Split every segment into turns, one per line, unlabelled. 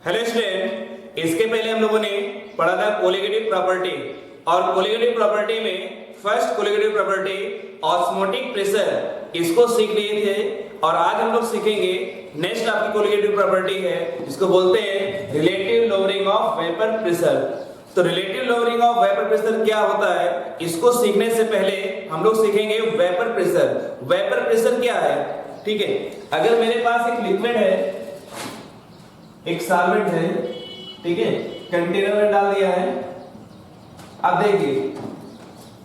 Hello student, इसके पहले हम लोगों ने पढ़ा था कोलिगेटिव प्रॉपर्टी। और कोलिगेटिव प्रॉपर्टी में first colligative property osmotic pressure, इसको सीख लिए थे। और आज हम लोग सीखेंगे नेक्स्ट आपकी कोलिगेटिव प्रॉपर्टी है जिसको बोलते हैं relative lowering of vapour pressure. तो relative lowering of vapour pressure क्या होता है, इसको सीखने से पहले हम लोग सीखेंगे वेपर प्रेशर। वेपर प्रेशर क्या है, ठीक है। अगर मेरे पास एक लिक्विड है, एक सॉल्वेंट है, ठीक है, कंटेनर में डाल दिया है। अब देखिए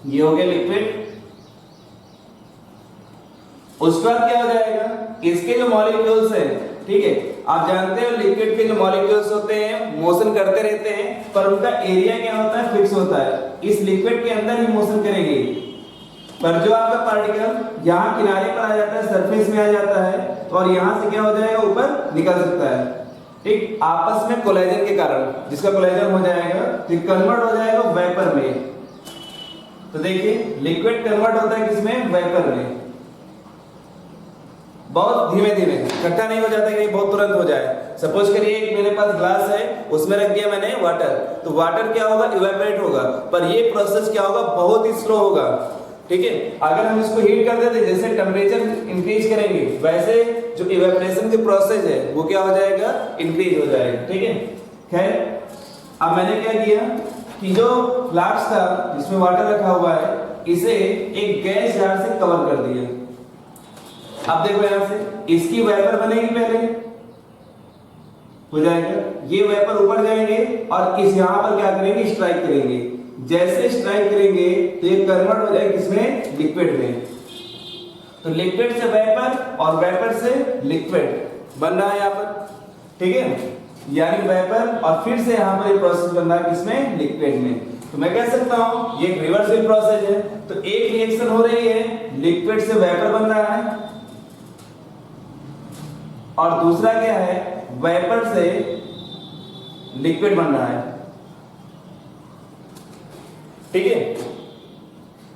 ये हो गया लिक्विड। उसके बाद क्या हो जाएगा, इसके जो मॉलिक्यूल्स हैं, ठीक है, आप जानते हो लिक्विड के जो मॉलिक्यूल्स होते हैं मोशन करते रहते हैं, पर उनका एरिया क्या होता है, फिक्स होता है। इस लिक्विड के अंदर ही मोशन करेंगे, पर जो आपका पार्टिकल यहाँ किनारे पर आ जाता है, सरफेस में आ जाता है, और यहाँ से क्या हो जाएगा, ऊपर निकल सकता है, ठीक, आपस में कोलाइजन के कारण। जिसका कोलाइजन हो जाएगा तो कन्वर्ट हो जाएगा वेपर में। तो देखिए लिक्विड कन्वर्ट होता है किसमें, वेपर में। बहुत धीमे धीमे, इकट्ठा नहीं हो जाता कि बहुत तुरंत हो जाए। सपोज करिए एक मेरे पास ग्लास है, उसमें रख दिया मैंने वाटर, तो वाटर क्या होगा, इवेपोरेट होगा। पर ये प्रोसेस क्या होगा, बहुत ही स्लो होगा, ठीक है। अगर हम इसको हीट कर देते, जैसे टेम्परेचर इंक्रीज करेंगे, वैसे जो इवेपोरेशन की प्रोसेस है वो क्या हो जाएगा, इंक्रीज हो जाएगा, ठीक है। खैर, अब मैंने क्या किया कि जो फ्लास्क था जिसमें वाटर रखा हुआ है, इसे एक गैस जार से कवर कर दिया। अब देखो यहां से इसकी वेपर बनेगी, पहले हो जाएगा, ये वेपर ऊपर जाएंगे और इस यहां पर क्या करेंगे, स्ट्राइक करेंगे। जैसे स्ट्राइक करेंगे तो ये कन्वर्ट हो जाएगा किसमें, लिक्विड में। तो लिक्विड से वेपर और वेपर से लिक्विड बन रहा है यहां पर, ठीक है, यानी वेपर और फिर से यहां पर ये प्रोसेस बन रहा है किसमें, लिक्विड में। तो मैं कह सकता हूं ये एक रिवर्सिबल प्रोसेस है। तो एक रिएक्शन हो रही है, लिक्विड से वेपर बन रहा है, और दूसरा क्या है, वेपर से लिक्विड बन रहा है, ठीक है।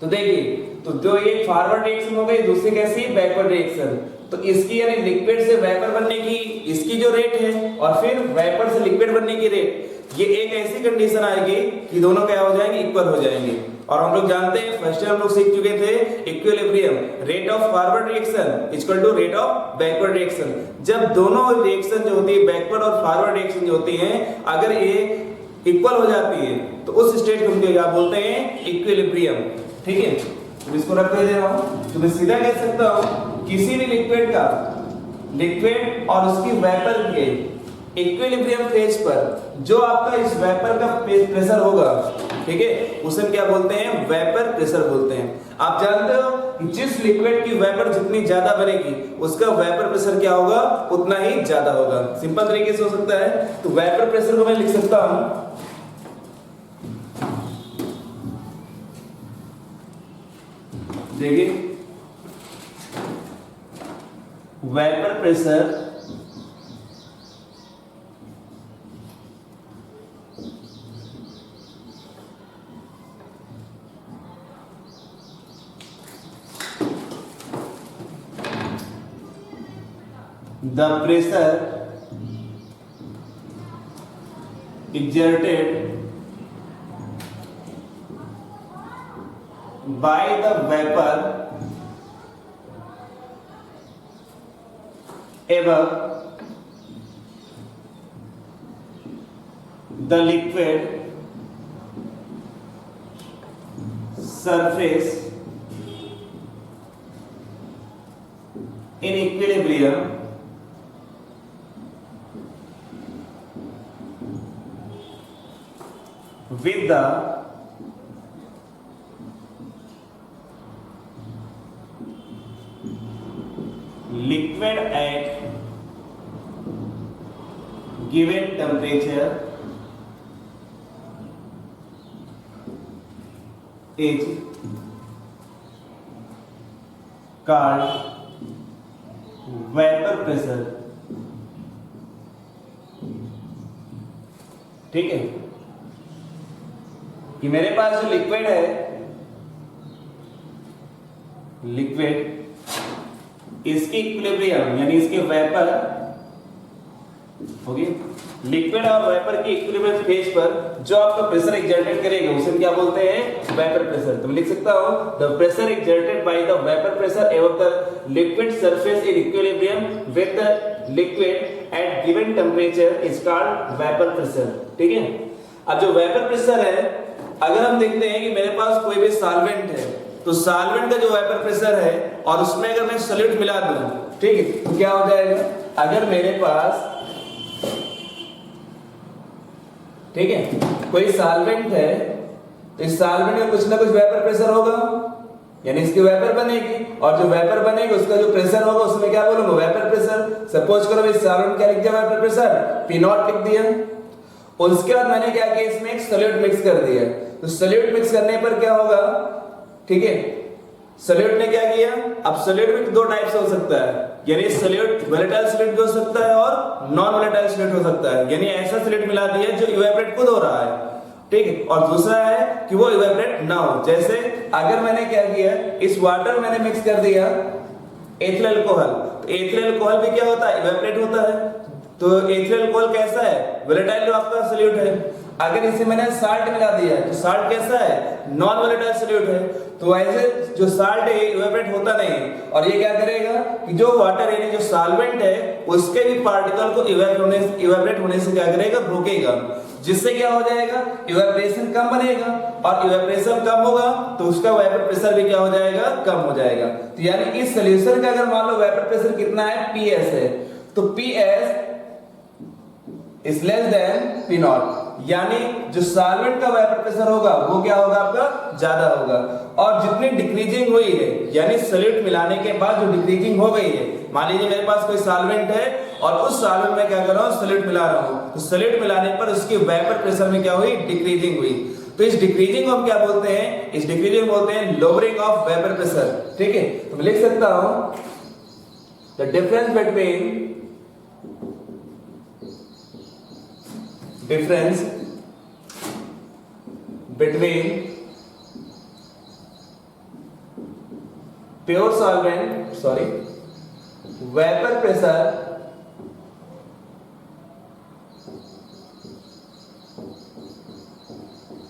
तो देखिए, तो जो ये फॉरवर्ड रिएक्शन हो गई, दूसरी कैसी है, बैकवर्ड रिएक्शन। तो इसकी यानी लिक्विड से वेपर बनने की इसकी जो रेट है, और फिर वेपर से लिक्विड बनने की रेट, ये एक ऐसी कंडीशन आएगी कि दोनों क्या हो जाएंगे, इक्वल हो जाएंगे। और हम लोग जानते हैं, फर्स्ट ईयर हम लोग सीख चुके थे equilibrium, rate of forward reaction equal to rate of backward reaction. जब दोनों रिएक्शन जो होती है, बैकवर्ड और फॉरवर्ड रिएक्शन जो होती हैं, अगर ये इक्वल हो जाती है तो उस स्टेट को हम क्या बोलते हैं, इक्विलिब्रियम, ठीक है। तो इसको रख दे रहा हूं, तो मैं सीधा कह सकता हूं किसी भी लिक्विड का, लिक्विड और उसकी वेपर के इक्विलिब्रियम फेज पर जो आपका इस वेपर का प्रेशर होगा, ठीक है, उसे क्या बोलते हैं, वेपर प्रेशर बोलते हैं। आप जानते हो कि जिस लिक्विड की वेपर जितनी ज्यादा बनेगी, उसका वेपर प्रेशर क्या होगा, उतना ही ज्यादा होगा। सिंपल तरीके से हो सकता है। तो वेपर प्रेशर को मैं लिख सकता हूं, देखिए vapour pressure the pressure exerted by the vapor above the liquid surface in equilibrium with the liquid at given temperature is called vapor pressure, ठीक है। कि मेरे पास जो लिक्विड है, लिक्विड इसकी इक्विलिब्रियम यानी इसके वेपर होगी। लिक्विड और वेपर की इक्विलिब्रियम फेज पर जो आपका प्रेशर एक्सर्टेड करेगा उसे क्या बोलते हैं, वेपर प्रेशर। तो मैं लिख सकता हूं the pressure exerted by the vapour pressure above the liquid surface in equilibrium with the liquid at given temperature is called vapour pressure. ठीक है। अब जो वेपर प्रेशर है, अगर हम देखते हैं कि मेरे पास कोई भी सॉल्वेंट है, तो सॉल्वेंट का जो वेपर प्रेशर है और उसमें अगर मैं सॉल्यूट मिला दूं, ठीक है, तो क्या हो जाएगा, अगर मेरे पास, ठीक है, कोई सॉल्वेंट है तो इस सॉल्वेंट में कुछ ना कुछ वेपर प्रेशर होगा, यानी इसकी वेपर बनेगी, और जो वेपर बनेगी उसका जो प्रेशर होगा उसमें क्या बोलूंगा, वेपर प्रेशर। सपोज करो इस सॉल्वेंट क्या लिख दिया, वेपर प्रेशर P0 लिख दिया। उसके बाद मैंने क्या किया, इसमें एक सॉल्यूट मिक्स कर दिया। तो सॉल्यूट मिक्स करने पर क्या होगा, ठीक है, सॉल्यूट ने क्या किया, अब सॉल्यूट भी दो टाइप से हो सकता है, यानी सॉल्यूट वोलेटाइल सॉल्यूट भी हो सकता है और नॉन वोलेटाइल सॉल्यूट हो सकता है, यानी ऐसा सॉल्यूट मिला दिया जो इवेपोरेट खुद हो रहा है, ठीक है, और दूसरा है कि वो इवेपोरेट ना हो। जैसे अगर मैंने क्या किया, इस वाटर मैंने मिक्स कर दिया एथिल अल्कोहल, तो एथिल अल्कोहल भी क्या होता है, इवेपोरेट होता है। तो एथिल अल्कोहल कैसा है, वोलेटाइल आपका सॉल्यूट है। अगर इसे मैंने साल्ट मिला दिया तो साल्ट कैसा है, नॉन वोलेटाइल सॉल्यूट है। तो ऐसे जो साल्ट है इवेपोरेट होता नहीं है, और ये क्या करेगा कि जो वाटर यानी जो सॉल्वेंट है उसके भी पार्टिकल को इवेपोरेट होने से क्या करेगा, रोकेगा, जिससे क्या हो जाएगा, इवेपोरेशन कम बनेगा, और इवेपोरेशन कम होगा तो उसका वेपर प्रेशर भी क्या हो जाएगा, कम हो जाएगा। तो यानी इस सॉल्यूशन का अगर मान लो वेपर प्रेशर कितना है, PS है, तो PS is less than P0, यानी जो सॉल्वेंट का वेपर प्रेशर होगा वो क्या होगा, आपका ज्यादा होगा। और जितनी डिक्रीजिंग हुई है, यानी सॉल्यूट मिलाने के बाद जो डिक्रीजिंग हो गई है, मान लीजिए मेरे पास कोई सॉल्वेंट है और उस सॉल्वेंट में क्या कर रहा हूं, सॉल्यूट मिला रहा हूं, तो सॉल्यूट मिलाने पर उसकी वेपर प्रेशर में क्या हुई, डिक्रीजिंग हुई। तो इस डिक्रीजिंग को हम क्या बोलते हैं, इस डिक्रीजिंग बोलते हैं लोअरिंग ऑफ वेपर प्रेशर। ठीक है, तो मैं लिख सकता हूं the difference between pure solvent, vapor pressure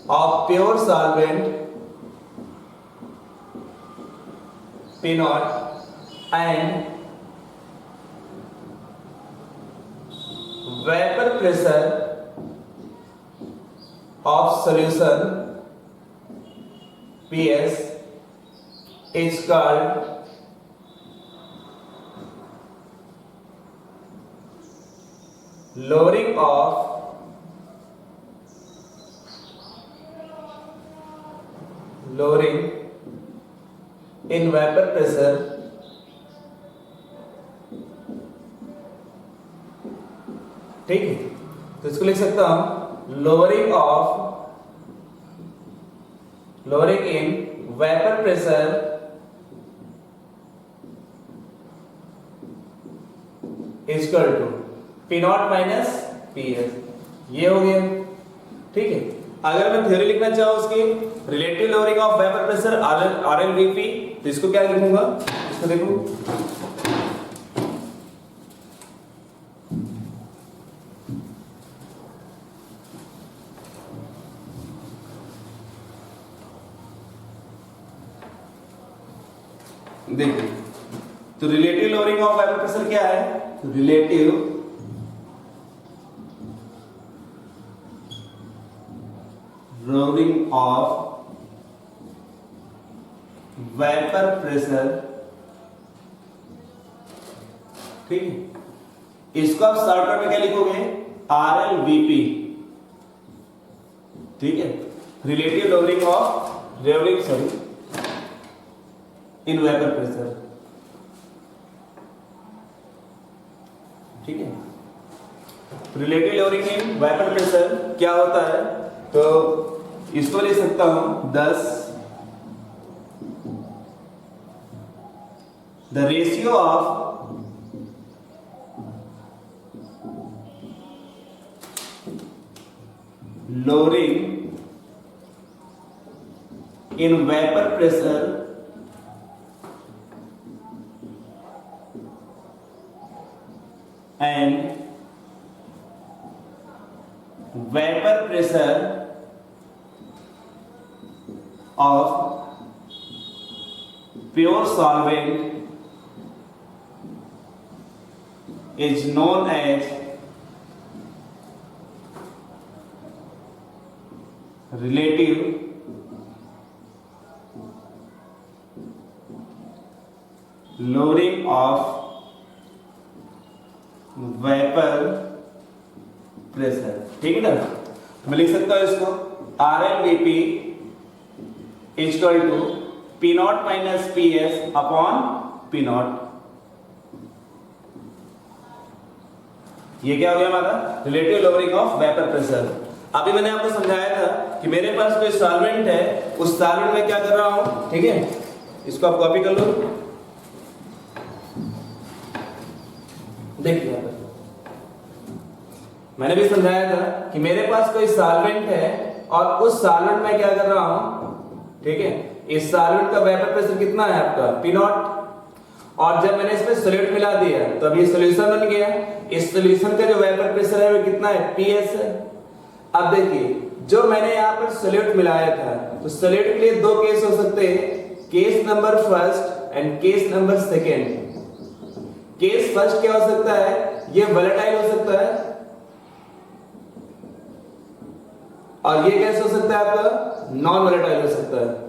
of pure solvent P0 and vapor pressure of solution PS is called lowering in vapor pressure ठीक है, तो इसको लिख सकता हूं lowering in vapor pressure is equal to P0 minus PS। ये हो गया, ठीक है। अगर मैं थ्योरी लिखना चाहूं उसकी, relative lowering of vapour pressure RLVP, तो इसको क्या लिखूंगा, इसको देखो, देखिए, तो relative lowering of vapour pressure क्या है, relative lowering of vapour pressure, ठीक है। इसको आप शॉर्टकट में क्या लिखोगे, RLVP, ठीक है, relative lowering of in vapour pressure, ठीक है। Relative lowering in vapour pressure क्या होता है, तो इसको ले सकता हूं 10 the ratio of lowering in vapour pressure and vapour pressure of pure solvent is known as relative lowering of vapor pressure। ठीक है ना, तो मैं लिख सकता हूं इसको RLVP is equal to P nought minus PS upon P nought. ये क्या हो गया हमारा relative lowering of vapour pressure. अभी मैंने आपको समझाया था कि मेरे पास कोई सॉल्वेंट है, उस सॉल्वेंट में क्या कर रहा हूं, ठीक है, इसको आप कॉपी कर लो। देखिए मैंने भी समझाया था कि मेरे पास कोई सॉल्वेंट है और उस सॉल्वेंट में क्या कर रहा हूं, ठीक है, इस सॉल्वेंट का वेपर प्रेशर कितना है आपका P नॉट, और जब मैंने इसमें सॉल्यूट मिला दिया तो अब ये सॉल्यूशन बन गया। इस सॉल्यूशन का जो वेपर प्रेशर है वो कितना है, PS है। अब देखिए जो मैंने यहाँ पर सॉल्यूट मिलाया था, तो सॉल्यूट के लिए दो केस हो सकते हैं, case number first and case number second. Case first क्या हो सकता है, ये वोलेटाइल हो सकता है, और ये कैसे हो सकता है आपका नॉन वोलेटाइल हो सकता है।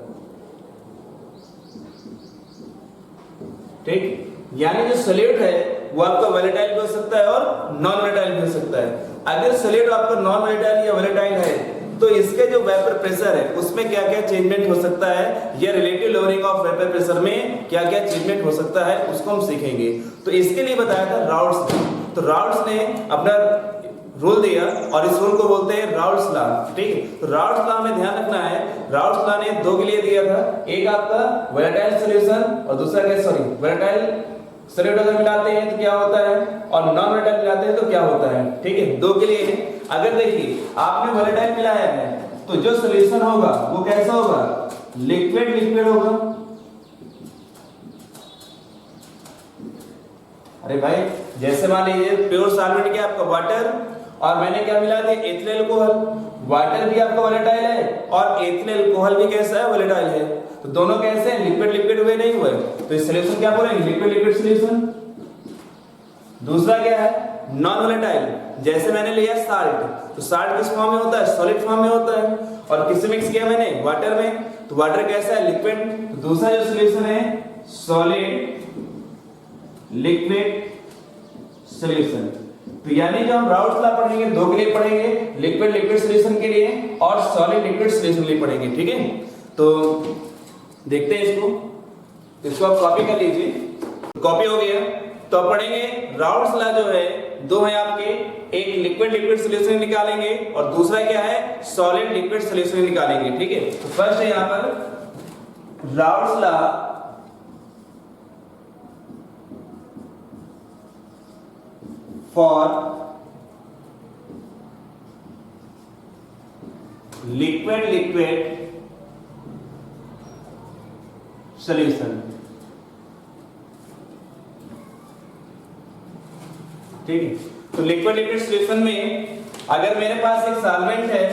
ठीक, यानी जो सॉल्यूट है वो आपका वोलेटाइल भी हो सकता है और नॉन वोलेटाइल भी हो सकता है। अगर सॉल्यूट आपका नॉन वोलेटाइल या वोलेटाइल है तो इसके जो वेपर प्रेशर है उसमें क्या क्या चेंजमेंट हो सकता है, या relative lowering of vapour pressure में क्या क्या चेंजमेंट हो सकता है, उसको हम सीखेंगे। तो इसके लिए बताया था राउल्ट्स ने, तो राउल्ट्स ने अपना रूल दिया और इस रूल को बोलते हैं राउल्ट्स लॉ। ठीक है, तो राउल्ट्स लॉ में ध्यान रखना है, राउल्ट्स लॉ ने दो के लिए दिया था, एक आपका वोलेटाइल सॉल्यूशन और दूसरा क्या, वोलेटाइल सॉल्यूट अगर मिलाते हैं तो क्या होता है, और नॉन वोलेटाइल मिलाते हैं तो क्या होता है। ठीक है, दो के लिए है। अगर देखिए आपने वोलेटाइल मिलाया है तो जो सॉल्यूशन होगा वो कैसा होगा, लिक्विड लिक्विड होगा। अरे भाई जैसे मान लीजिए प्योर सॉल्वेंट क्या आपका वाटर, और मैंने क्या मिला दिया, एथिल अल्कोहल। वाटर भी आपका वोलेटाइल है और एथिल अल्कोहल भी कैसा है, वोलेटाइल है। तो दोनों कैसे हैं, लिक्विड लिक्विड हुए नहीं हुए, तो इस सॉल्यूशन क्या बोलेंगे, लिक्विड लिक्विड सॉल्यूशन। दूसरा क्या है, नॉन वोलेटाइल, जैसे मैंने लिया साल्ट, तो साल्ट किस फॉर्म में होता है, सॉलिड फॉर्म में होता है, और किससे मिक्स किया मैंने, वाटर में, तो वाटर कैसा है, लिक्विड। तो दूसरा जो सॉल्यूशन है सॉलिड लिक्विड सॉल्यूशन। तो यानी जो हम राउल्ट्स लॉ पढ़ेंगे दो के लिए पढ़ेंगे, लिक्विड लिक्विड सॉल्यूशन के लिए और सॉलिड लिक्विड सॉल्यूशन के लिए पढ़ेंगे। ठीक है, तो देखते हैं इसको आप कॉपी कर लीजिए। कॉपी हो गया तो आप पढ़ेंगे राउल्ट्स लॉ जो है दो है आपके, एक लिक्विड लिक्विड सॉल्यूशन निकालेंगे और दूसरा क्या है, सॉलिड लिक्विड सॉल्यूशन निकालेंगे। ठीक है, तो फर्स्ट है यहां पर Raoult's law for liquid liquid solution. ठीक है, तो लिक्विड लिक्विड सॉल्यूशन में अगर मेरे पास एक सॉल्वेंट है,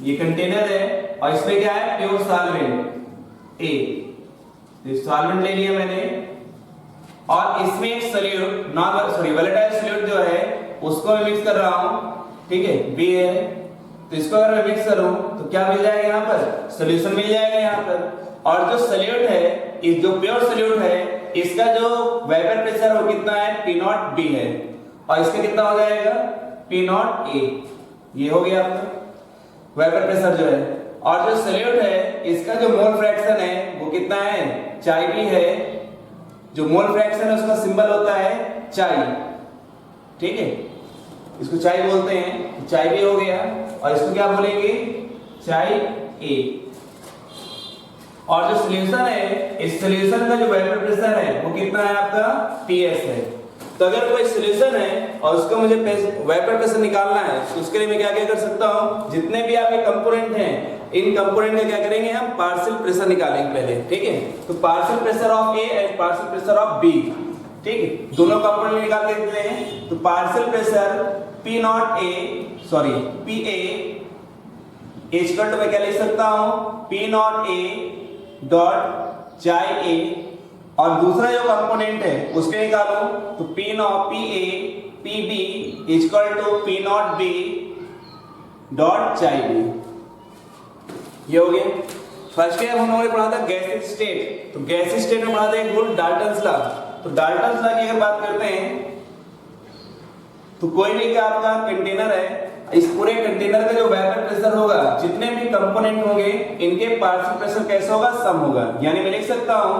ये कंटेनर है और इसमें क्या है, प्योर सॉल्वेंट ए, तो सॉल्वेंट ले लिया मैंने और इसमें एक सॉल्यूट वोलेटाइल सॉल्यूट जो है उसको मैं मिक्स कर रहा हूं। ठीक है, बी है, तो इसको अगर मैं मिक्स करूं तो क्या मिल जाएगा, यहां पर सॉल्यूशन मिल जाएगा यहां पर। और जो सॉल्यूट है, इस जो प्योर सॉल्यूट है, इसका जो वेपर प्रेशर वो कितना है, P नॉट B है, और इसका कितना हो जाएगा, P नॉट A। ये हो गया आपका वेपर प्रेशर जो है। और जो सॉल्यूट है इसका जो मोल फ्रैक्शन है वो कितना है, चाई भी है, जो मोल फ्रैक्शन है उसका सिंबल होता है चाई। ठीक है, इसको चाई बोलते हैं, चाई भी हो गया, और इसको क्या बोलेंगे, चाई ए। और जो सॉल्यूशन है, इस सॉल्यूशन का जो वेपर प्रेशर है वो कितना है आपका, PS है। तो अगर कोई सॉल्यूशन है और उसको मुझे वेपर प्रेशर निकालना है तो उसके लिए मैं क्या क्या कर सकता हूं, जितने भी आपके कंपोनेंट हैं इन कंपोनेंट का क्या करेंगे, हम पार्शियल प्रेशर निकालेंगे पहले। ठीक है, तो partial pressure of A and partial pressure of B। ठीक है, दोनों कंपोनेंट निकाल देते हैं। तो partial pressure P nought A sorry P A equal to मैं क्या लिख सकता हूं, पी नॉट ए डॉट चाई ए, और दूसरा जो कंपोनेंट है उसके निकालो तो P nought P A P B equal to P nought B dot chi B. ये हो गया फर्स्ट के। हम लोगों ने पढ़ा था गैस स्टेट, तो गैस स्टेट में पढ़ा था एक रूल डाल्टन्स लॉ। तो डाल्टन्स लॉ की अगर बात करते हैं तो कोई भी का आपका कंटेनर है, इस पूरे कंटेनर का जो वेपर प्रेशर होगा, जितने भी कंपोनेंट होंगे इनके पार्शियल प्रेशर कैसा होगा, सम होगा। यानी मैं लिख सकता हूं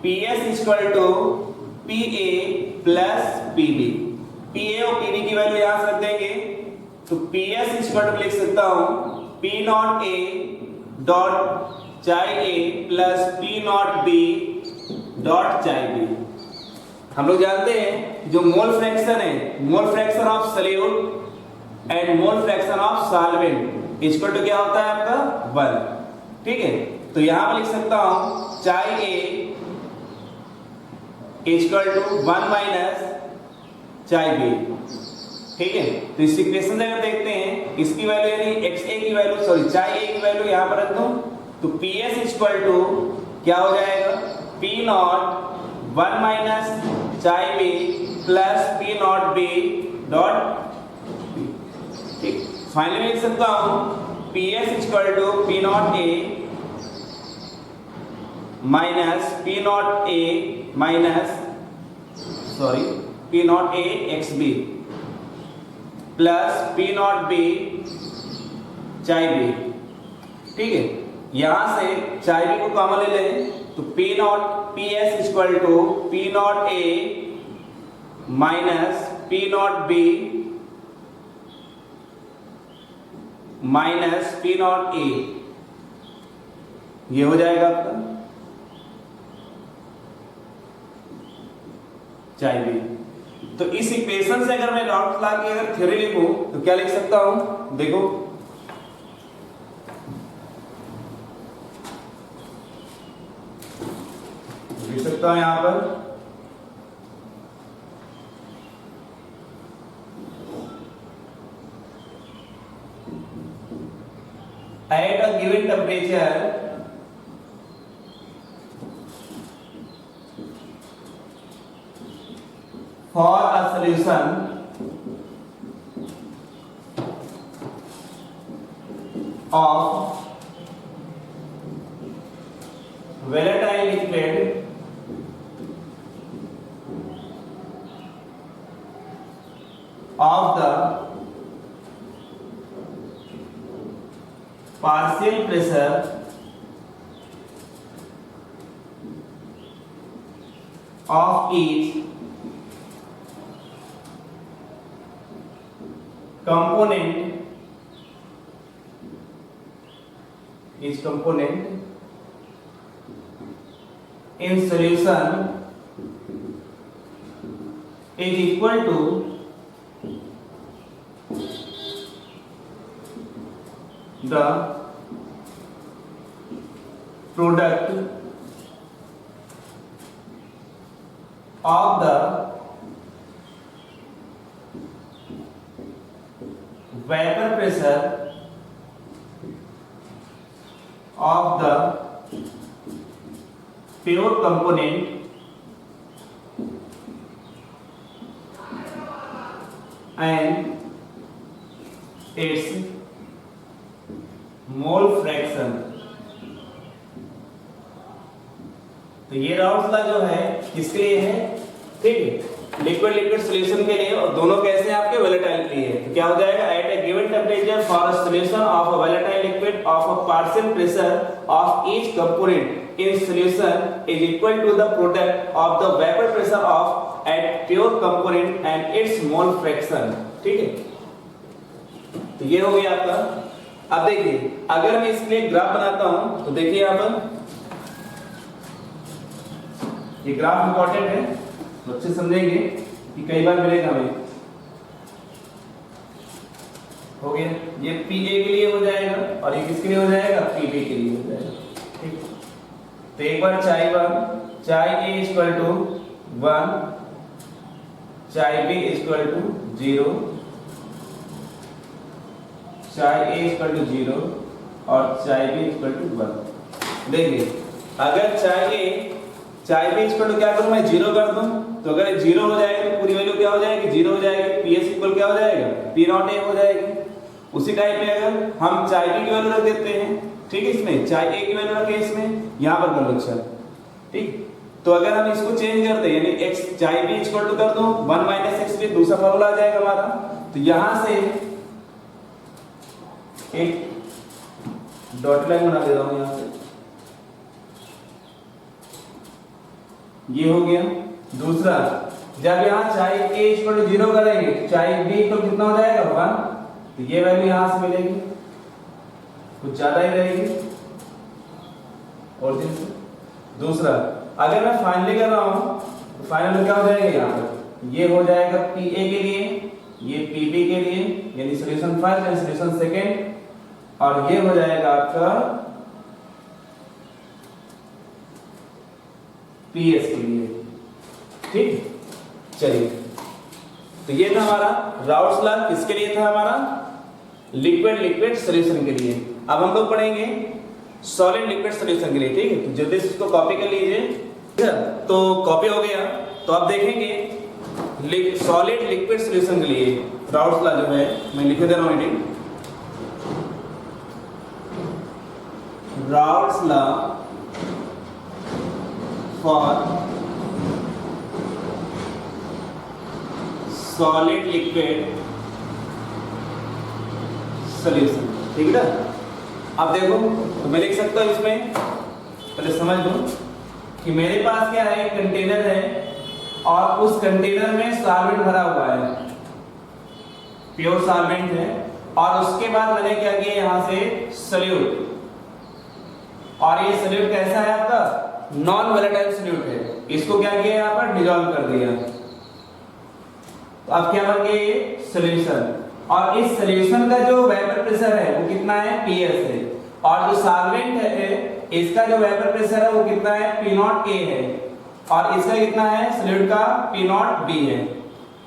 PS equal to PA plus PB। PA और PB की वैल्यू यहां से रख देंगे तो PS इक्वल टू लिख सकता हूं P not A dot chi A plus P not B dot चाई B। हम लोग जानते हैं जो मोल फ्रैक्शन है, mole fraction of solute and mole fraction of solvent equal to क्या होता है आपका 1। ठीक है, तो यहां पर लिख सकता हूं चाई A equal to 1 minus chi B। ठीक है, तो इस इक्वेशन से अगर देखते हैं इसकी वैल्यू यानी XA की वैल्यू सॉरी चाई A की वैल्यू यहां पर रख दूं तो PS इक्वल टू क्या हो जाएगा, P nought 1 minus chi B plus P not B dot. ठीक, फाइनली लिख सकता हूं PS equal to P not A minus P not A minus sorry P not A XB plus P not B chi B। ठीक है, यहां से चाई B को कॉमन ले लें तो P nought PS equal to P not A minus P not B minus P not A। ये हो जाएगा आपका चाई B। तो इस इक्वेशन से अगर मैं डॉट ला के अगर थ्योरी लिखूं तो क्या लिख सकता हूं, देखो लिख सकता हूं यहां पर at a given temperature for a solution of volatile liquid of the partial pressure of each component in solution is equal to the product of the vapor pressure of the pure component and its mole fraction. तो ये Raoult's law जो है किसके लिए है, ठीक है, liquid liquid solution के लिए, और दोनों कैसे आपके वोलेटाइल के लिए। तो क्या हो जाएगा, at a given temperature for a solution of a volatile liquid of a partial pressure of each component in solution is equal to the product of the vapour pressure of at pure component and its mole fraction. ठीक है, तो ये हो गया आपका। अब देखिए अगर मैं इसके लिए ग्राफ बनाता हूं तो देखिए यहां पर ये ग्राफ इंपॉर्टेंट है, तो अच्छे समझेंगे कि कई बार मिलेगा हमें। हो गया, ये PA के लिए हो जाएगा और ये किसके लिए हो जाएगा, PB के लिए हो जाएगा। ठीक, तो एक बार चाई A इक्वल टू 1, चाई B इक्वल टू 0, चाहे a इक्वल टू 0 और चाहे b इक्वल टू 1। देखिए अगर चाहे b इक्वल टू क्या करूं मैं 0 कर दूं, तो अगर 0 हो जाएगा तो पूरी वैल्यू क्या हो जाएगी 0 हो जाएगी, ps इक्वल क्या हो जाएगा p नॉट a हो जाएगी। उसी टाइप में अगर हम चाहे b की वैल्यू रख देते हैं, ठीक है, इसमें चाहे a की वैल्यू रखें, इसमें यहां पर कर लो चल, ठीक। तो अगर हम इसको चेंज करते हैं यानी x चाहे b इक्वल टू कर दो 1 माइनस एक्स भी दूसरा फॉर्मूला आ जाएगा हमारा। तो यहां से एक डॉट लाइन बना दे रहा हूं यहां से, ये हो गया। दूसरा जब यहां चाहे a इक्वल टू 0 करेंगे चाहे b इक्वल कितना हो जाएगा 1, तो ये वैल्यू यहां से मिलेगी कुछ ज्यादा ही रहेगी और से। दूसरा अगर मैं फाइनली कर रहा हूं तो फाइनल में क्या हो जाएगा यहां पर ये हो जाएगा pa के लिए, ये pb के लिए यानी solution first and solution second, और ये हो जाएगा आपका ps के लिए, ठीक। चलिए तो ये था हमारा राउट्स लॉ, किसके लिए था हमारा लिक्विड सॉल्यूशन के लिए। अब हम लोग पढ़ेंगे सॉलिड लिक्विड सॉल्यूशन के लिए, ठीक है। तो जल्दी से इसको कॉपी कर लीजिए। तो कॉपी हो गया, तो आप देखेंगे सॉलिड लिक्विड सॉल्यूशन के लिए राउट्स लॉ जो है मैं लिख दे रहा हूं edit, routes law for solid liquid solution, ठीक है ना। अब देखो तो मैं लिख सकता हूं इसमें, पहले समझ लो कि मेरे पास क्या है, कंटेनर है और उस कंटेनर में सॉल्वेंट भरा हुआ है, प्योर सॉल्वेंट है, और उसके बाद मैंने क्या किया यहाँ से सॉल्यूट, और ये सॉल्यूट कैसा है आपका नॉन वोलेटाइल सॉल्यूट है, इसको क्या किया यहाँ पर डिसॉल्व कर दिया। तो अब क्या बन गया ये सॉल्यूशन, और इस सॉल्यूशन का जो वेपर प्रेशर है वो कितना है ps है, और जो सॉल्वेंट है इसका जो वेपर प्रेशर है वो कितना है p नॉट a है, और इसका कितना है सॉल्यूट का p नॉट b है।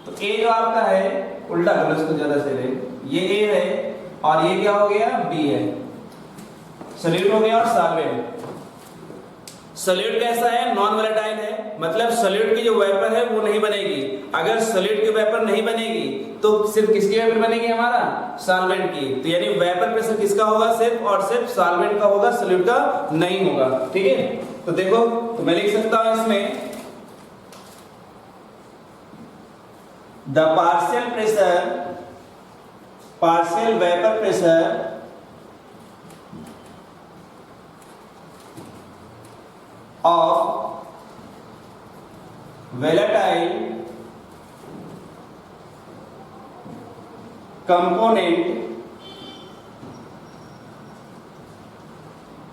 तो a जो आपका है उल्टा कर लो इसको ज्यादा से ले, ये a है और ये क्या हो गया b है, सॉल्यूट हो गया और सॉल्वेंट। सॉल्यूट कैसा है नॉन वोलेटाइल है, मतलब सॉल्यूट की जो वेपर है वो नहीं बनेगी। अगर सॉल्यूट की वेपर नहीं बनेगी तो सिर्फ किसकी वेपर बनेगी हमारा सॉल्वेंट की, तो यानी वेपर प्रेशर किसका होगा सिर्फ और सिर्फ सॉल्वेंट का होगा, सॉल्यूट का नहीं होगा, ठीक है। तो देखो तो मैं लिख सकता हूं इसमें the partial vapour pressure of volatile component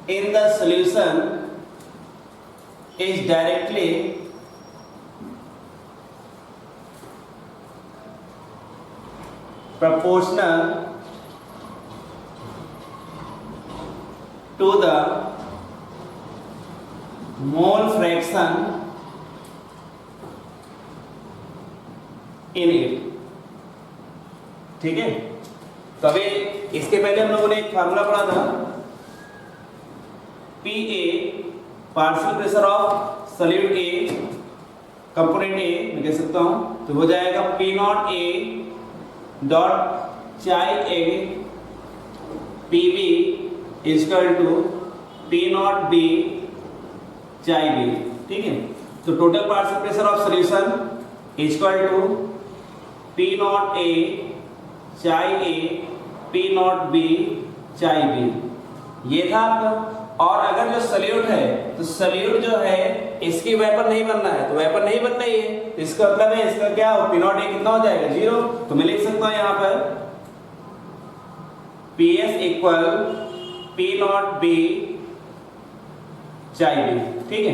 in the solution is directly proportional to the mole fraction in it, ठीक है। तो अभी इसके पहले हम लोगों ने एक फार्मूला पढ़ा था, PA partial pressure of solute A component A मैं कह सकता हूं, तो हो जाएगा P not A dot chi A PB equal to P not B chi B, ठीक है। तो total partial pressure of solution equal to P not A chi A P not B chi B, ये था आपका। और अगर जो solute है तो सॉल्यूट जो है इसकी वेपर नहीं बनना है, तो वेपर नहीं बन रही है, तो इसका मतलब है इसका क्या हो P नॉट A कितना हो जाएगा 0। तो मैं लिख सकता हूं यहां पर PS equal P not B chi B, ठीक है।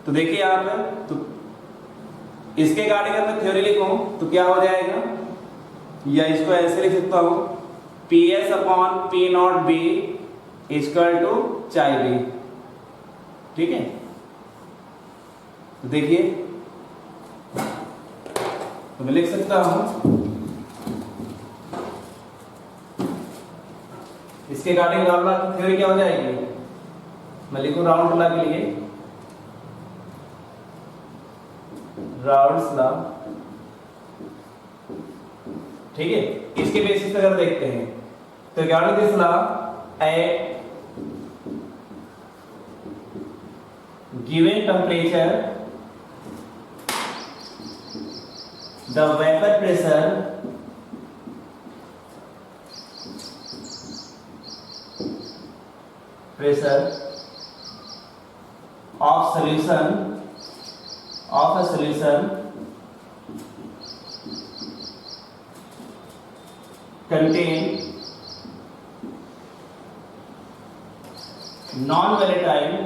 तो देखिए यहां पर, तो इसके गाड़ी का मैं थ्योरी लिखूं तो क्या हो जाएगा, या इसको ऐसे लिख सकता हूं PS upon P not B equal to chi B, ठीक है। तो देखिए तो मैं लिख सकता हूं इसके अकॉर्डिंग राउंड लॉ की थ्योरी क्या हो जाएगी, मैं लिखूं राउंड लॉ के लिए राउंड्स लॉ, ठीक है। इसके बेसिस पे अगर देखते हैं तो according this law at given temperature the vapor pressure of a solution contain non-volatile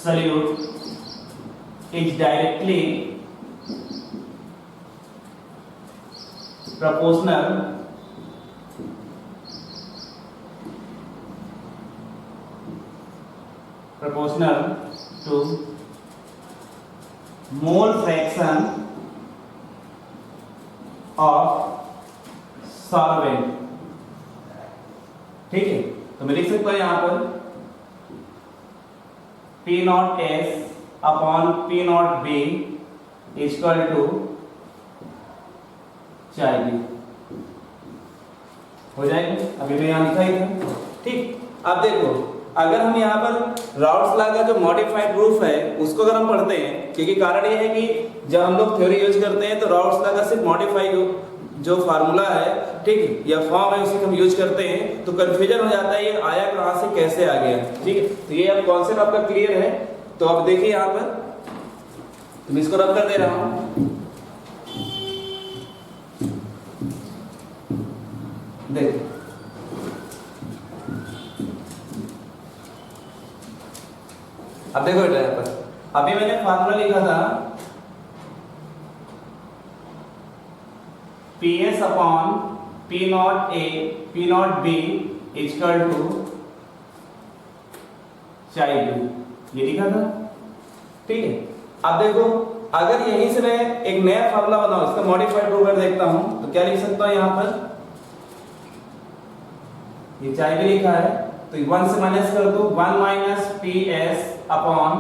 solute is directly proportional to mole fraction of solvent, ठीक है। तो मैं लिख सकता हूं यहां पर P nought S upon P not B equal to चाहिए हो जाएगा, अभी तो यहाँ लिखा ही था, ठीक। अब देखो अगर हम यहाँ पर राउल्स लॉ का जो मॉडिफाइड प्रूफ है उसको अगर हम पढ़ते हैं, क्योंकि कारण ये है कि जब हम लोग थ्योरी यूज करते हैं तो राउल्स लॉ का सिर्फ मॉडिफाइड जो फार्मूला है, ठीक, या फॉर्म है उसी हम यूज करते हैं तो कंफ्यूजन हो जाता है ये आया कहाँ से कैसे आ गया, ठीक है। तो ये अब कॉन्सेप्ट आपका क्लियर है। तो अब देखिए यहाँ पर मैं इसको रब कर दे रहा हूँ, देखो अब देखो बेटा यहाँ पर अभी मैंने फार्मूला लिखा था PS upon P not A P not B equal to chi B, ये लिखा था, ठीक है। अब देखो अगर यहीं से मैं एक नया फार्मूला बनाऊं, इसका मॉडिफाइड प्रूफ देखता हूं तो क्या लिख सकता हूं, यहां पर ये चाई B लिखा है तो 1 से माइनस कर दो, 1 minus PS upon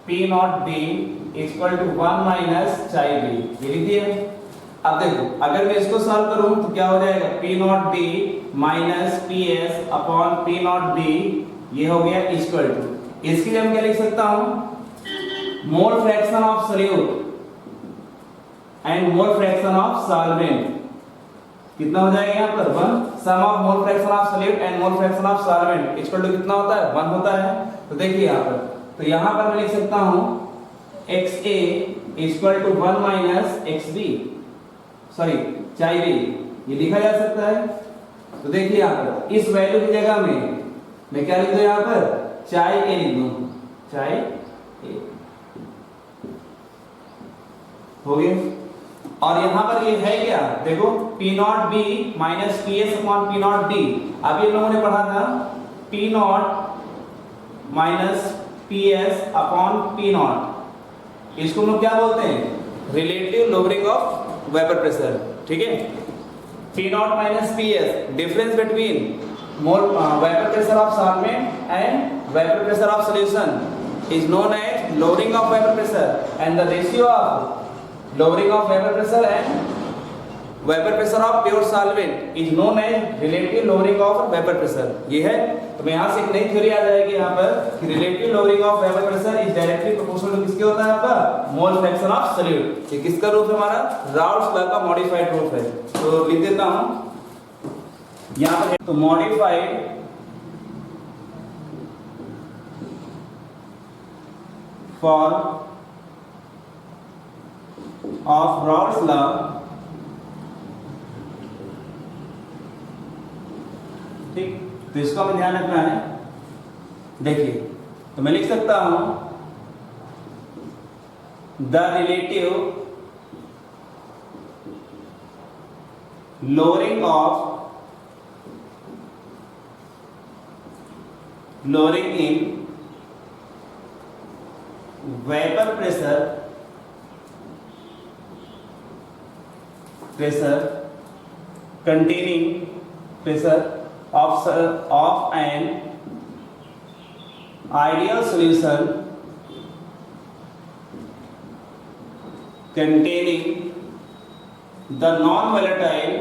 P not B equal to 1 minus chi B, ये लिख दिया। अब देखो अगर मैं इसको सॉल्व करूं तो क्या हो जाएगा, P not B minus PS upon P not B, ये हो गया इक्वल टू, इसकी जगह क्या लिख सकता हूं, mole fraction of solute and mole fraction of solvent, कितना हो जाएगा यहाँ पर 1, sum of mole fraction of solute and mole fraction of solvent equal to कितना होता है 1 होता है। तो देखिए यहाँ पर, तो यहाँ पर मैं लिख सकता हूँ XA equal to 1 minus XB, sorry chi B, ये लिखा जा सकता है। तो देखिए यहाँ पर इस वैल्यू की जगह में मैं क्या लिख दूं, यहाँ पर चाई A लिख दूं, चाई A हो गया। और यहाँ पर ये है क्या, देखो P not B minus PS upon P not D, अभी हम लोगों ने पढ़ा था P nought minus PS upon P not, इसको हम लोग क्या बोलते हैं, relative lowering of vapour pressure, ठीक है। P nought minus PS difference between vapor pressure of solvent and vapor pressure of solution is known as lowering of vapor pressure, and the ratio of lowering of vapor pressure and vapor pressure of pure solvent is known as relative lowering of vapor pressure, ये है। तो मैं यहाँ से एक नई theory आ जाएगी यहाँ पर कि relative lowering of vapor pressure is directly proportional to किसके होता है आपका, मोल फ्रैक्शन ऑफ सोल्यूट। ये किसका रूप है, हमारा राउल्स लॉ का मॉडिफाइड रूप है। तो लिख देता हूँ यहाँ पर, तो modified for of Raoult's law ठीक, तो इसको हमें ध्यान रखना है। देखिए तो मैं लिख सकता हूं the relative lowering in vapour pressure containing pressure of an ideal solution containing the non-volatile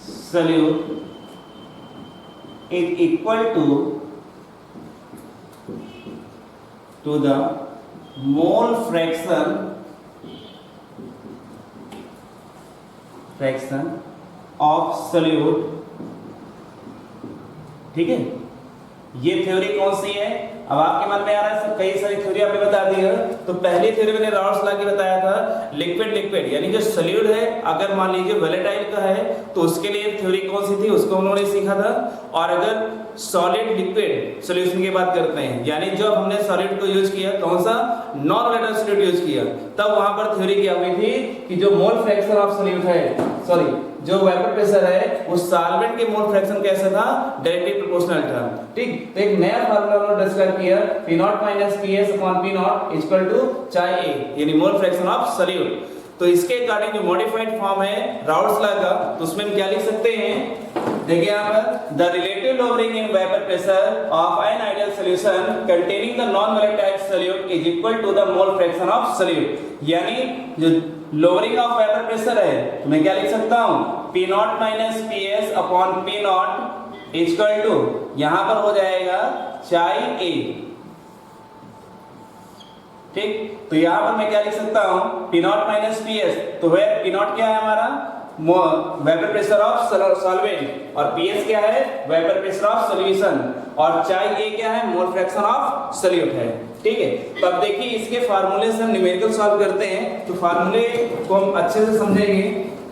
solute is equal to the mole fraction of solute। ठीक है, ये थ्योरी कौन सी है? अब आपके मन में आ रहा है कई सारी थ्योरी आपने बता दी है। तो पहली थ्योरी मैंने राउल्स लॉ की बताया था, लिक्विड यानी जो सॉल्यूट है अगर मान लीजिए वोलेटाइल का है तो उसके लिए थ्योरी कौन सी थी उसको उन्होंने सीखा था। और अगर सॉलिड लिक्विड सॉल्यूशन की बात करते हैं यानी जब हमने सॉलिड को यूज किया कौन सा नॉन वोलेटाइल सॉल्यूट यूज किया तब वहां पर थ्योरी क्या हुई थी कि जो मोल फ्रैक्शन ऑफ सॉल्यूट है सॉरी जो वेपर प्रेशर है उस सॉल्वेंट के मोल फ्रैक्शन कैसा था डायरेक्टली प्रोपोर्शनल था। ठीक, तो एक नया फार्मूला उन्होंने डिस्कस किया P0 - PS / P0 equal to चाय A यानी मोल फ्रैक्शन ऑफ सॉल्यूट। तो इसके अकॉर्डिंग जो मॉडिफाइड फॉर्म है राउल्स लॉ का तो उसमें हम क्या लिख सकते हैं देखिए यहां पर the relative lowering in vapour pressure of an ideal solution containing the non volatile solute is equal to the mole fraction of solute. यानी जो लोअरिंग ऑफ वेपर प्रेशर है तो मैं क्या लिख सकता हूं P0 - PS / P0 equal to यहां पर हो जाएगा चाय A। ठीक, तो यहां पर मैं क्या लिख सकता हूं P0 - PS तो वेयर P0 क्या है हमारा वेपर प्रेशर ऑफ सॉल्वेंट और PS क्या है वेपर प्रेशर ऑफ सॉल्यूशन और चाय A क्या है मोल फ्रैक्शन ऑफ सॉल्यूट है। ठीक है, तो अब देखिए इसके फार्मूले से हम न्यूमेरिकल सॉल्व करते हैं तो फार्मूले को हम अच्छे से समझेंगे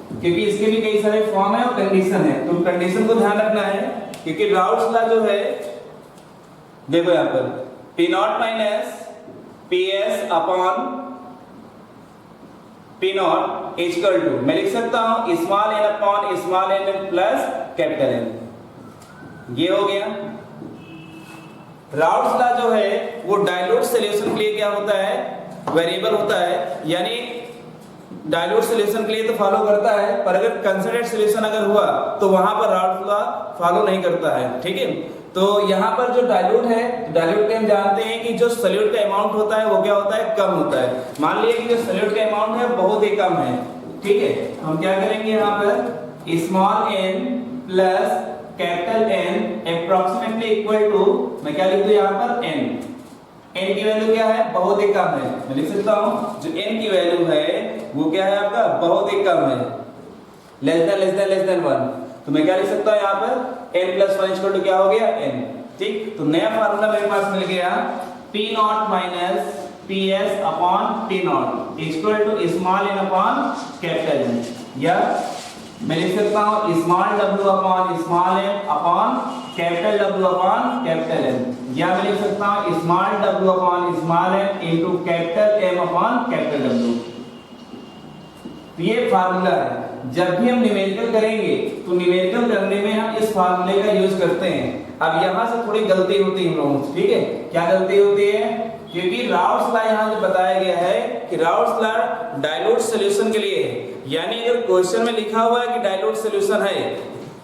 क्योंकि इसके भी कई सारे फॉर्म है और कंडीशन है तो कंडीशन को ध्यान रखना है क्योंकि राउल्स लॉ जो है देखो यहां पर P0 - PS / P0 equal to मैं लिख सकता हूं small n plus capital N। ये हो गया। राउल्स लॉ जो है वो डाइल्यूट सॉल्यूशन के लिए क्या होता है वेरिएबल होता है यानी डाइल्यूट सॉल्यूशन के लिए तो फॉलो करता है पर अगर कंसंट्रेट सॉल्यूशन अगर हुआ तो वहां पर राउल्स लॉ फॉलो नहीं करता है। ठीक है, तो यहाँ पर जो डाइल्यूट है डाइल्यूट के हम जानते हैं कि जो सॉल्यूट का अमाउंट होता है वो क्या होता है कम होता है। मान लीजिए कि जो सॉल्यूट का अमाउंट है बहुत ही कम है। ठीक है, हम क्या करेंगे यहाँ पर small n plus capital N approximately equal to मैं क्या लिख दूं यहाँ पर n की वैल्यू क्या है बहुत ही कम है। मैं लिख सकता हूँ जो n की वैल्यू है वो क्या है आपका बहुत ही कम है लेस देन 1 तो मैं क्या लिख सकता हूँ यहाँ पर n + 1 इक्वल टू क्या हो गया n। ठीक, तो नया फार्मूला मेरे पास मिल गया P0 - PS / P0 equal to small n / capital N या मैं लिख सकता हूँ small w / small m / capital W / capital N या मैं लिख सकता हूँ small w / small m into capital M / capital W। तो ये फार्मूला है। जब भी हम न्यूमेरिकल करेंगे तो न्यूमेरिकल करने में हम इस फार्मूले का यूज करते हैं। अब यहां से थोड़ी गलती होती है हम लोगों से। ठीक है, क्या गलती होती है क्योंकि राउल्स लॉ यहां जो बताया गया है कि राउल्स लॉ डाइल्यूट सॉल्यूशन के लिए है यानी अगर क्वेश्चन में लिखा हुआ है कि डाइल्यूट सॉल्यूशन है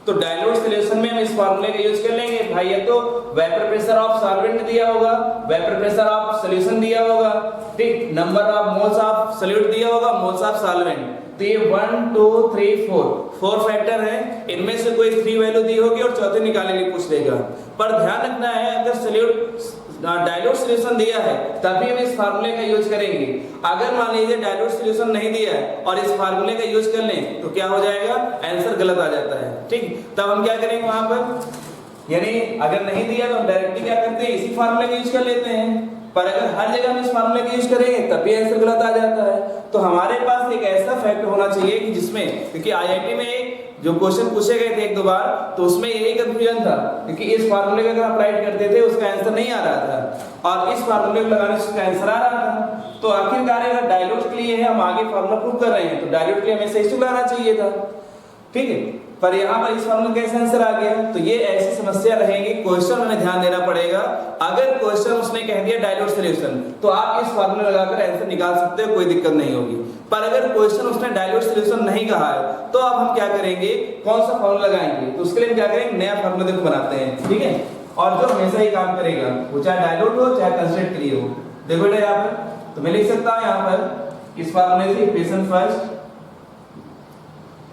तो डाइल्यूट सॉल्यूशन में हम इस फार्मूले का यूज कर लेंगे। भाई ये तो वेपर प्रेशर ऑफ सॉल्वेंट दिया होगा वेपर प्रेशर ऑफ सॉल्यूशन दिया होगा ठीक number of moles of solute दिया होगा मोल्स ऑफ सॉल्वेंट तो ये 1 2 3 4 फैक्टर है इनमें से कोई 3 वैल्यू दी होगी और चौथे निकालने के लिए पूछ लेगा। पर ध्यान रखना है अगर सॉल्यूट डाइल्यूट सॉल्यूशन दिया है तभी हम इस फार्मूले का यूज करेंगे। अगर मान लीजिए डाइल्यूट सॉल्यूशन नहीं दिया है और इस फार्मूले का यूज कर लें तो क्या हो जाएगा आंसर गलत आ जाता है। ठीक, तब हम क्या करेंगे वहां पर यानी अगर नहीं दिया तो हम डायरेक्टली क्या करते हैं इसी फार्मूले का यूज कर लेते हैं। पर अगर हर जगह हम इस फार्मूले का यूज करेंगे तब भी आंसर गलत आ जाता है। तो हमारे पास एक ऐसा फैक्ट होना चाहिए कि जिसमें क्योंकि आईआईटी में जो क्वेश्चन पूछे गए थे 1-2 बार तो उसमें यही कंफ्यूजन था क्योंकि इस फार्मूले का अगर आप राइट करते थे उसका आंसर नहीं आ रहा था और इस फार्मूले को लगाने से उसका आंसर आ रहा था। तो आखिरकार अगर डाइल्यूट के लिए है हम आगे फार्मूला प्रूव कर रहे हैं तो डाइल्यूट के लिए हमें सही लाना चाहिए था। ठीक है, पर यहाँ पर इस फॉर्मूले कैसे आंसर आ गया। तो ये ऐसी समस्या रहेगी, क्वेश्चन में ध्यान देना पड़ेगा। अगर क्वेश्चन उसने कह दिया डाइल्यूट सॉल्यूशन तो आप इस फॉर्मूले लगाकर आंसर निकाल सकते हो, कोई दिक्कत नहीं होगी। पर अगर क्वेश्चन उसने डाइल्यूट सॉल्यूशन नहीं कहा है तो अब हम क्या करेंगे, कौन सा फॉर्मूला लगाएंगे। तो उसके लिए हम क्या करेंगे, नया फॉर्मूला देखो बनाते हैं, ठीक है। और जो हमेशा ही काम करेगा वो चाहे डाइल्यूट हो चाहे कंस्टेंट के लिए हो। देखो बेटा यहाँ पर तो मैं लिख सकता हूँ यहाँ पर इस फॉर्मूले से equation first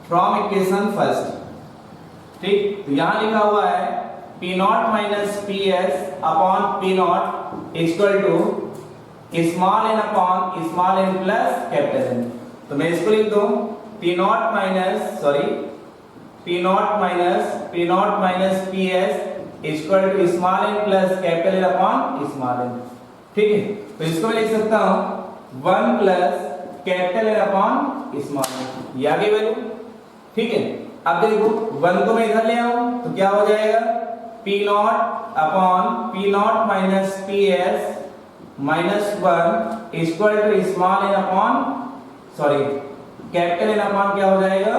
from equation first, ठीक। तो यहाँ लिखा हुआ है P nought minus P S upon P nought equal to small n upon small n plus capital N. तो मैं इसको लिख दूं P nought minus P nought minus P S equal to small n plus capital N upon small n, ठीक है। तो इसको मैं लिख सकता हूं 1 plus capital N upon small N, ये आ गई वैल्यू, ठीक है। अब देखो 1 को मैं इधर ले आऊं तो क्या हो जाएगा, P nought upon P nought minus P S minus 1 equal to small n upon capital N upon क्या हो जाएगा,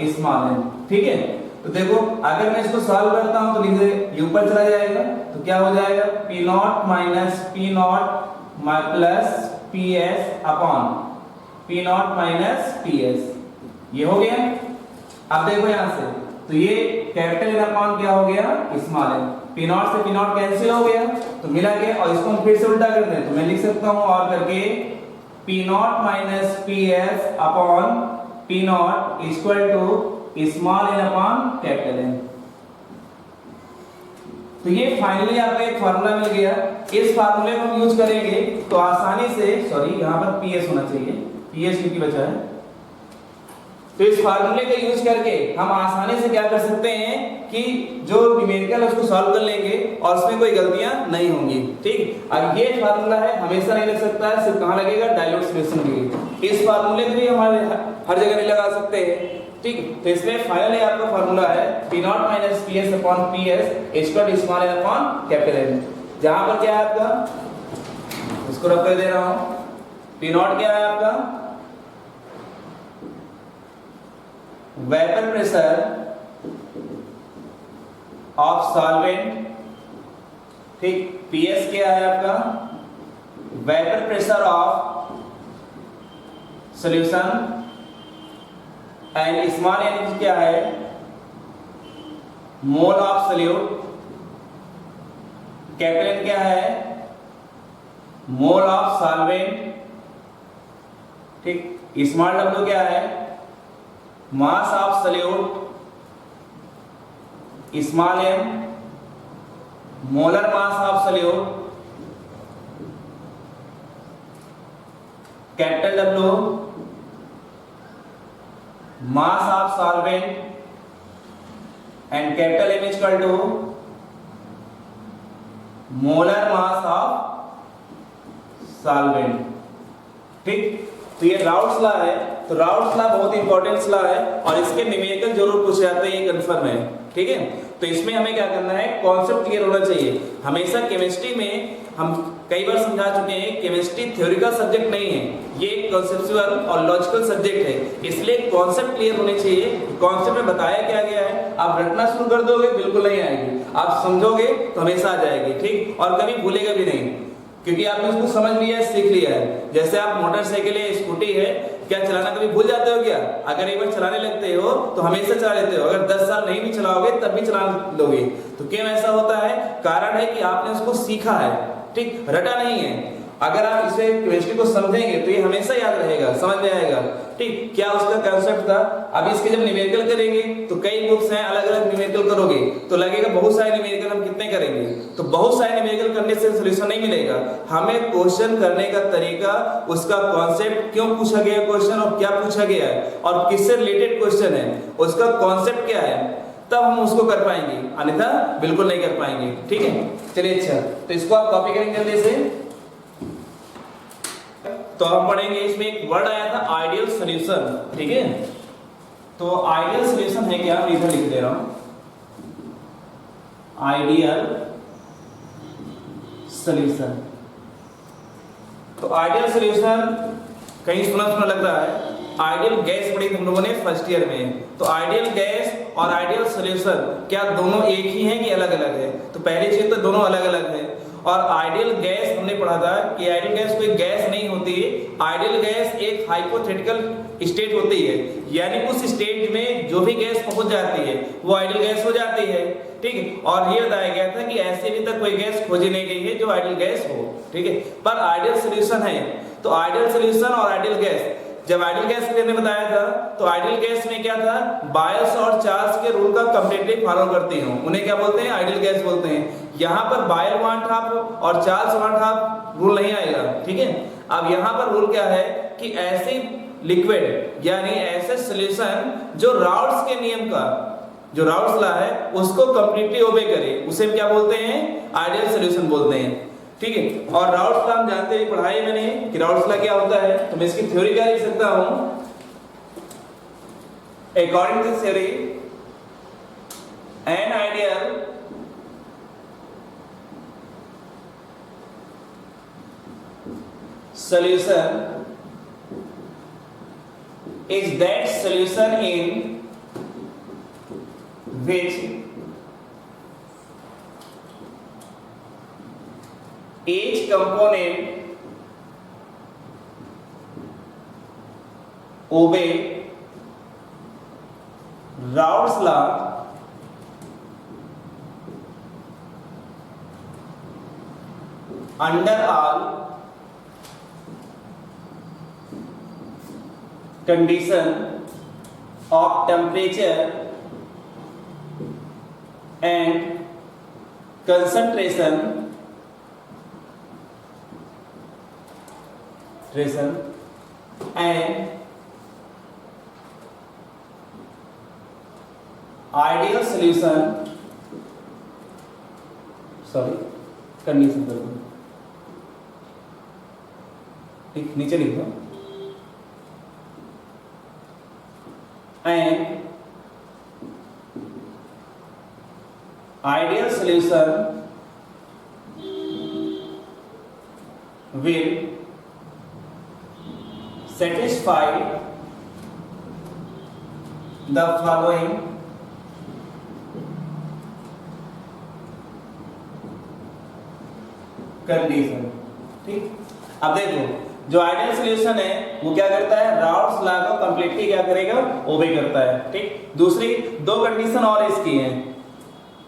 स्मॉल एन, ठीक है। तो देखो अगर मैं इसको सॉल्व करता हूं तो नीचे ऊपर चला जाएगा तो क्या हो जाएगा, P nought minus P not plus P S upon P nought minus P S, ये हो गया। अब देखो यहां से तो ये कैपिटल एन अपॉन क्या हो गया, स्मॉल एन। P नॉट से P नॉट कैंसिल हो गया तो मिला के, और इसको हम फिर से उल्टा कर दें तो मैं लिख सकता हूं और करके P nought minus P S upon P nought equal to small n upon capital N. तो ये फाइनली आपको एक फार्मूला मिल गया। इस फार्मूले को हम यूज करेंगे तो आसानी से, यहां पर PS होना चाहिए, PS क्योंकि बचा है। तो इस फार्मूले का यूज करके हम आसानी से क्या कर सकते हैं कि जो न्यूमेरिकल है उसको सॉल्व कर लेंगे और उसमें कोई गलतियां नहीं होंगी, ठीक। अब ये फार्मूला है, हमेशा नहीं लग सकता है, सिर्फ कहां लगेगा, डाइल्यूट सॉल्यूशन के लिए। इस फार्मूले को भी हमारे हर जगह नहीं लगा सकते हैं, ठीक। तो इसमें फाइनली आपका फार्मूला है P nought minus P S upon P S equal to small n upon capital N. जहां पर क्या है आपका, इसको रख कर दे रहा हूं, P नॉट क्या है आपका, वेपर प्रेशर ऑफ सॉल्वेंट, ठीक। PS क्या है आपका, vapour pressure of solution, and small n क्या है, mole of solute, capital N क्या है, मोल ऑफ सॉल्वेंट, ठीक। स्मॉल W क्या है, mass of solute, small m molar mass of solute, capital W mass of solvent, and capital M equal to molar mass of solvent, ठीक। तो ये Raoult's law है, तो राउट्स लॉ बहुत important law है और इसके न्यूमेरिकल जरूर पूछे जाते हैं, ये कंफर्म है, ठीक है। तो इसमें हमें क्या करना है, कॉन्सेप्ट क्लियर होना चाहिए। हमेशा केमिस्ट्री में हम कई बार समझा चुके हैं, केमिस्ट्री थ्योरिकल सब्जेक्ट नहीं है, ये कॉन्सेप्चुअल और लॉजिकल सब्जेक्ट है, इसलिए कॉन्सेप्ट क्लियर होने चाहिए। कॉन्सेप्ट में बताया क्या गया है, आप रटना शुरू कर दोगे बिल्कुल नहीं आएगी, आप समझोगे तो हमेशा आ जाएगी, ठीक। और कभी भूलेगा भी नहीं, क्योंकि आपने उसको समझ लिया है, सीख लिया है। जैसे आप मोटरसाइकिल है, स्कूटी है, क्या चलाना कभी भूल जाते हो क्या? अगर एक बार चलाने लगते हो तो हमेशा चला लेते हो, अगर 10 साल नहीं भी चलाओगे तब भी चला लोगे। तो क्यों ऐसा होता है? कारण है कि आपने उसको सीखा है, ठीक, रटा नहीं है। अगर आप इसे केमिस्ट्री को समझेंगे तो ये हमेशा याद रहेगा, समझ में आएगा, ठीक। क्या उसका कांसेप्ट था। अब इसके जब न्यूमेरिकल करेंगे तो कई बुक्स हैं, अलग अलग न्यूमेरिकल करोगे तो लगेगा बहुत सारे न्यूमेरिकल हम कितने करेंगे, तो बहुत सारे न्यूमेरिकल करने से सॉल्यूशन नहीं मिलेगा। हमें क्वेश्चन करने का तरीका, उसका कॉन्सेप्ट, क्यों पूछा गया क्वेश्चन और क्या पूछा गया है और किससे रिलेटेड क्वेश्चन है, उसका कॉन्सेप्ट क्या है, तब हम उसको कर पाएंगे, अन्यथा बिल्कुल नहीं कर पाएंगे, ठीक है। चलिए अच्छा, तो इसको आप कॉपी करेंगे जल्दी से। तो हम पढ़ेंगे, इसमें एक वर्ड आया था आइडियल सॉल्यूशन, ठीक है। तो आइडियल सॉल्यूशन है क्या, मैं इधर लिख दे रहा हूं, आइडियल सॉल्यूशन। तो आइडियल सॉल्यूशन कहीं सुना सुना लग रहा है। आइडियल गैस पढ़ी हम लोगों ने फर्स्ट ईयर में। तो आइडियल गैस और आइडियल सॉल्यूशन क्या दोनों एक ही हैं कि अलग अलग है? तो पहली चीज तो दोनों अलग अलग है। और आइडियल गैस हमने पढ़ा था कि आइडियल गैस कोई गैस नहीं होती, आइडियल गैस एक हाइपोथेटिकल स्टेट होती है, यानी उस स्टेट में जो भी गैस पहुंच जाती है वो आइडियल गैस हो जाती है। ठीक है, और ये बताया गया था कि ऐसे अभी तक कोई गैस खोजी नहीं गई है जो आइडियल गैस हो। ठीक है, पर आइडियल सॉल्यूशन है। तो आइडियल सॉल्यूशन और आइडियल गैस, जब आइडियल गैस के लिए बताया था तो आइडियल गैस में क्या था, बायस और चार्ल्स के रूल का कंप्लीटली फॉलो करती हूँ, उन्हें क्या बोलते हैं, आइडियल गैस बोलते हैं। यहाँ पर बायल वांट हाफ और चार्ल्स वांट हाफ रूल नहीं आएगा। ठीक है, अब यहाँ पर रूल क्या है कि ऐसे लिक्विड यानी ऐसे सॉल्यूशन जो राउल्ट्स के नियम का, जो राउल्ट्स लॉ है उसको कंप्लीटली ओबे करे, उसे हम क्या बोलते हैं, आइडियल सॉल्यूशन बोलते हैं। ठीक है, और राउल्ट्स लॉ हम जानते हैं, पढ़ाई मैंने कि राउल्ट्स लॉ क्या होता है, तो मैं इसकी थ्योरी क्या लिख सकता हूं, according to theory an ideal solution is that solution in which each component obey Raoult's law under all condition of temperature and concentration and ideal solution condition ठीक नीचे लिख दो, and ideal solution will satisfy the following condition. ठीक, अब देखो जो ideal solution है वो क्या करता है, राउल्ट्स लॉ को कंप्लीटली क्या करेगा, ओबे करता है। ठीक, दूसरी दो कंडीशन और इसकी हैं,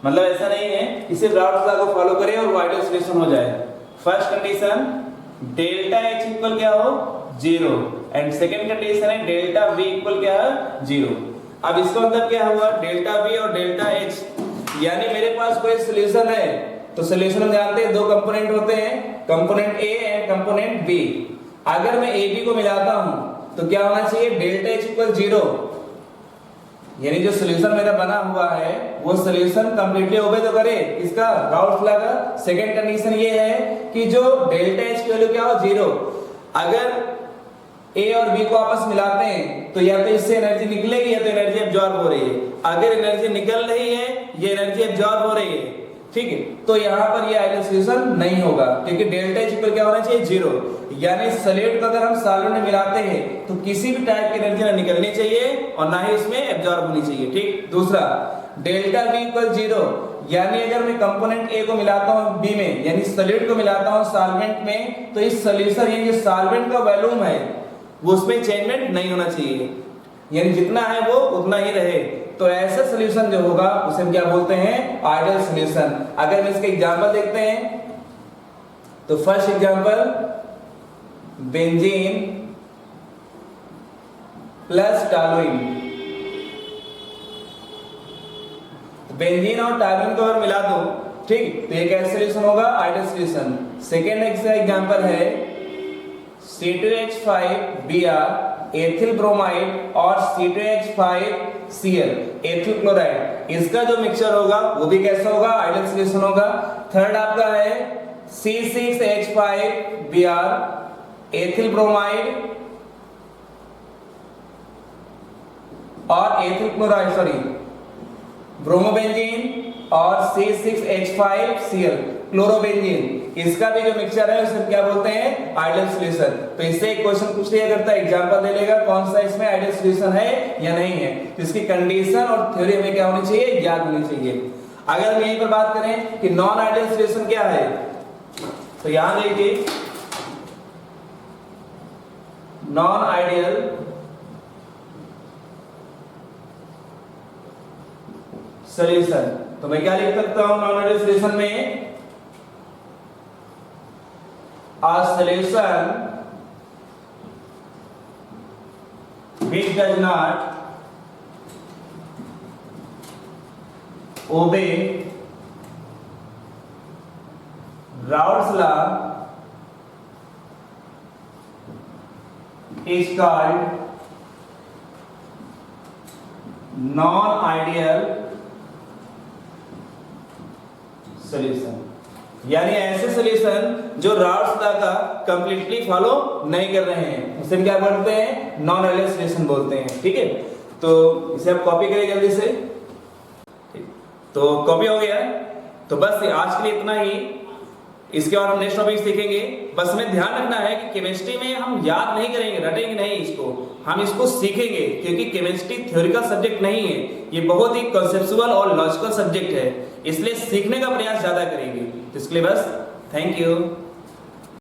मतलब ऐसा नहीं है कि सिर्फ राउल्ट्स लॉ को फॉलो करे और वो आइडियल सॉल्यूशन हो जाए। First condition delta H equal क्या हो, 0, एंड सेकंड कंडीशन है डेल्टा V इक्वल क्या है, 0। अब इसका मतलब क्या हुआ, डेल्टा V और डेल्टा H, यानी मेरे पास कोई सॉल्यूशन है तो सॉल्यूशन हम जानते हैं दो कंपोनेंट होते हैं, component A and component B। अगर मैं AB को मिलाता हूं तो क्या होना चाहिए, डेल्टा H इक्वल 0, यानी जो सॉल्यूशन मेरा बना हुआ है वो सॉल्यूशन कंप्लीटली ओबे तो करे इसका, राउल्ट्स लॉ का। सेकंड कंडीशन ये है कि जो डेल्टा H की वैल्यू क्या हो, 0। अगर A और B को आपस मिलाते हैं तो या तो इससे एनर्जी निकलेगी या तो एनर्जी एब्जॉर्ब हो रही है। अगर एनर्जी निकल रही है, ये एनर्जी एब्जॉर्ब हो रही है, ठीक है, तो यहाँ पर ये आइडियल सॉल्यूशन नहीं होगा क्योंकि डेल्टा H पर क्या होना चाहिए, 0। यानी सॉलिड को अगर हम सॉल्वेंट में मिलाते हैं तो किसी भी टाइप की एनर्जी ना निकलनी चाहिए और ना ही उसमें एब्जॉर्ब होनी चाहिए। ठीक, दूसरा डेल्टा V इक्वल 0, यानी अगर मैं कंपोनेंट A को मिलाता हूं B में, यानी सॉलिड को मिलाता हूं सॉल्वेंट में, तो इस सॉल्यूशन यानी जो सॉल्वेंट का वॉल्यूम है वो उसमें चेंजमेंट नहीं होना चाहिए, यानी जितना है वो उतना ही रहे। तो ऐसा सॉल्यूशन जो होगा उसे हम क्या बोलते हैं, आइडियल सॉल्यूशन। अगर हम इसके एग्जांपल देखते हैं तो first example benzene plus toluene, benzene और टॉलुइन को अगर मिला दो, ठीक, तो ये कैसा सॉल्यूशन होगा, आइडियल सॉल्यूशन। सेकेंड एग्जांपल है C2H5Br एथिल ब्रोमाइड और C2H5Cl एथिल क्लोराइड, इसका जो मिक्सचर होगा वो भी कैसा होगा, आइडियल सॉल्यूशन होगा। थर्ड आपका है C6H5Br एथिल ब्रोमाइड और एथिल क्लोराइड, ब्रोमोबेंजीन और C6H5Cl क्लोरोबेंजीन, इसका भी जो मिक्सचर है उसे क्या बोलते हैं, आइडियल सॉल्यूशन। तो इससे एक क्वेश्चन पूछ लिया करता है, एग्जांपल दे लेगा कौन सा इसमें आइडियल सॉल्यूशन है या नहीं है। तो इसकी कंडीशन और थ्योरी हमें क्या होनी चाहिए, याद होनी चाहिए। अगर हम यहीं पर बात करें कि नॉन आइडियल सॉल्यूशन क्या है, तो यहां देखिए नॉन आइडियल सॉल्यूशन, तो मैं क्या लिख सकता हूं नॉन आइडियल सॉल्यूशन में, a solution which does not obey Raoult's law is called non-ideal solution। यानी ऐसे सॉल्यूशन जो राउल्ट्स लॉ का कंप्लीटली फॉलो नहीं कर रहे हैं उसे क्या बोलते हैं, नॉन आइडियल सॉल्यूशन बोलते हैं। ठीक है, तो इसे आप कॉपी करें जल्दी से। तो कॉपी हो गया, तो बस आज के लिए इतना ही। इसके बाद हम नेक्स्ट टॉपिक सीखेंगे। बस हमें ध्यान रखना है कि केमिस्ट्री में हम याद नहीं करेंगे, रटेंगे नहीं इसको, हम इसको सीखेंगे, क्योंकि केमिस्ट्री थ्योरिकल सब्जेक्ट नहीं है, ये बहुत ही कॉन्सेप्चुअल और लॉजिकल सब्जेक्ट है, इसलिए सीखने का प्रयास ज्यादा करेंगे। तो इसके लिए बस थैंक यू।